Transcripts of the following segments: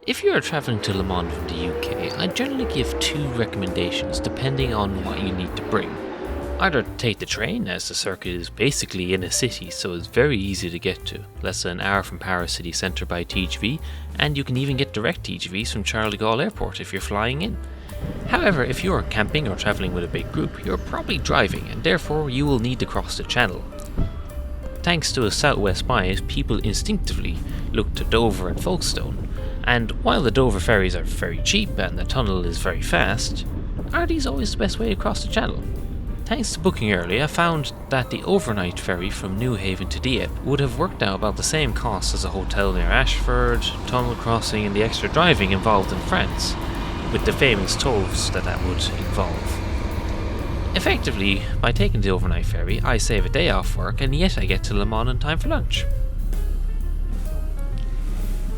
If you are travelling to Le Mans from the UK, I generally give two recommendations depending on what you need to bring. Either take the train, as the circuit is basically in a city, so it's very easy to get to, less than an hour from Paris city centre by TGV, and you can even get direct TGVs from Charles de Gaulle Airport if you're flying in. However, if you are camping or travelling with a big group, you're probably driving, and therefore you will need to cross the channel. Thanks to a southwest bias, people instinctively look to Dover and Folkestone, and while the Dover ferries are very cheap and the tunnel is very fast, are these always the best way to cross the channel? Thanks to booking early, I found that the overnight ferry from Newhaven to Dieppe would have worked out about the same cost as a hotel near Ashford, tunnel crossing and the extra driving involved in France, with the famous tolls that would involve. Effectively, by taking the overnight ferry, I save a day off work and yet I get to Le Mans in time for lunch.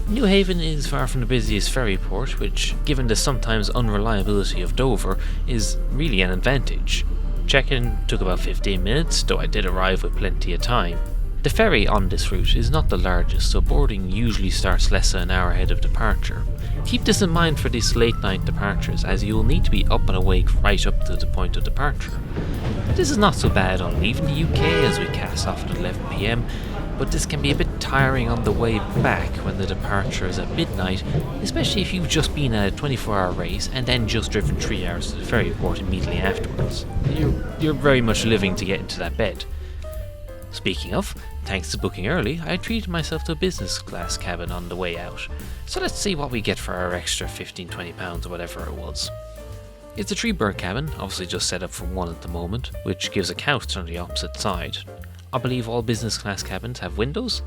Newhaven is far from the busiest ferry port, which, given the sometimes unreliability of Dover, is really an advantage. Check-in took about 15 minutes, though I did arrive with plenty of time. The ferry on this route is not the largest, so boarding usually starts less than an hour ahead of departure. Keep this in mind for these late night departures, as you will need to be up and awake right up to the point of departure. This is not so bad on leaving the UK as we cast off at 11 PM, but this can be a bit tiring on the way back when the departure is at midnight, especially if you've just been at a 24-hour race and then just driven 3 hours to the ferry port immediately afterwards. You're very much living to get into that bed. Speaking of, thanks to booking early, I treated myself to a business class cabin on the way out, so let's see what we get for our extra £15-20 or whatever it was. It's a 3-berth cabin, obviously just set up for one at the moment, which gives a couch on the opposite side. I believe all business class cabins have windows,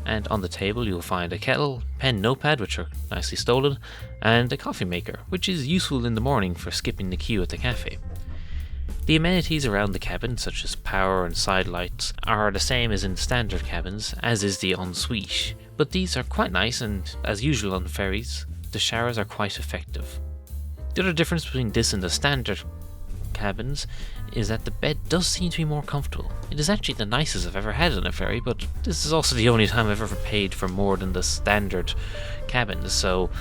and on the table you'll find a kettle, pen, notepad, which are nicely stolen, and a coffee maker, which is useful in the morning for skipping the queue at the cafe. The amenities around the cabin, such as power and side lights, are the same as in standard cabins, as is the ensuite, but these are quite nice, and as usual on ferries, the showers are quite effective. The other difference between this and the standard cabins is that the bed does seem to be more comfortable. It is actually the nicest I've ever had on a ferry, but this is also the only time I've ever paid for more than the standard cabins, so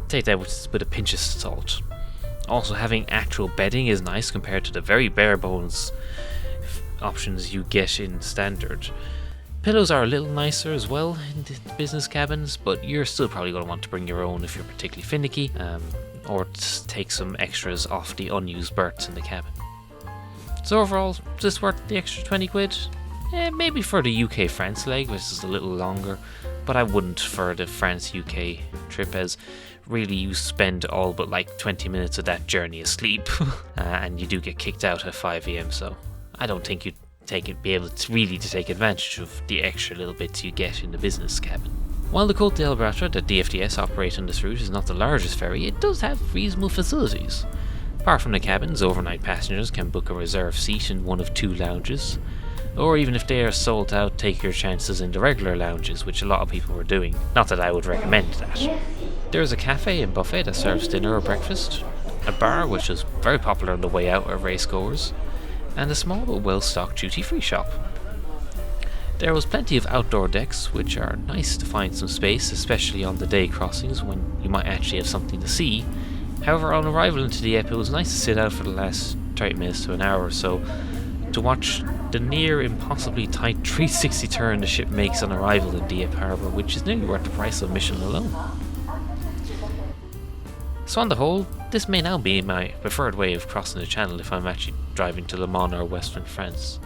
take that with a pinch of salt. Also, having actual bedding is nice compared to the very bare bones options you get in standard. Pillows are a little nicer as well in the business cabins, but you're still probably going to want to bring your own if you're particularly finicky, or take some extras off the unused berths in the cabin. So overall, is this worth the extra 20 quid? Maybe for the UK-France leg, which is a little longer, but I wouldn't for the France-UK trip, as really you spend all but like 20 minutes of that journey asleep, and you do get kicked out at 5 AM, so I don't think you'd be able to really take advantage of the extra little bits you get in the business cabin. While the Côte d'Albatra that DFDS operate on this route is not the largest ferry, it does have reasonable facilities. Apart from the cabins, overnight passengers can book a reserved seat in one of 2 lounges, or even if they are sold out, take your chances in the regular lounges, which a lot of people were doing. Not that I would recommend that. There is a cafe and buffet that serves dinner or breakfast, a bar which is very popular on the way out of racegoers, and a small but well-stocked duty-free shop. There was plenty of outdoor decks, which are nice to find some space, especially on the day crossings when you might actually have something to see. However, on arrival into Dieppe, it was nice to sit out for the last 30 minutes to an hour or so to watch the near impossibly tight 360 turn the ship makes on arrival in Dieppe Harbour, which is nearly worth the price of admission alone. So on the whole, this may now be my preferred way of crossing the channel if I'm actually driving to Le Mans or Western France.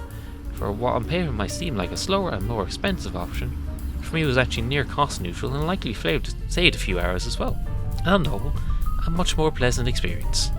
For what on paper might seem like a slower and more expensive option, for me it was actually near cost neutral and likely saved a few hours as well. And on the whole, a much more pleasant experience.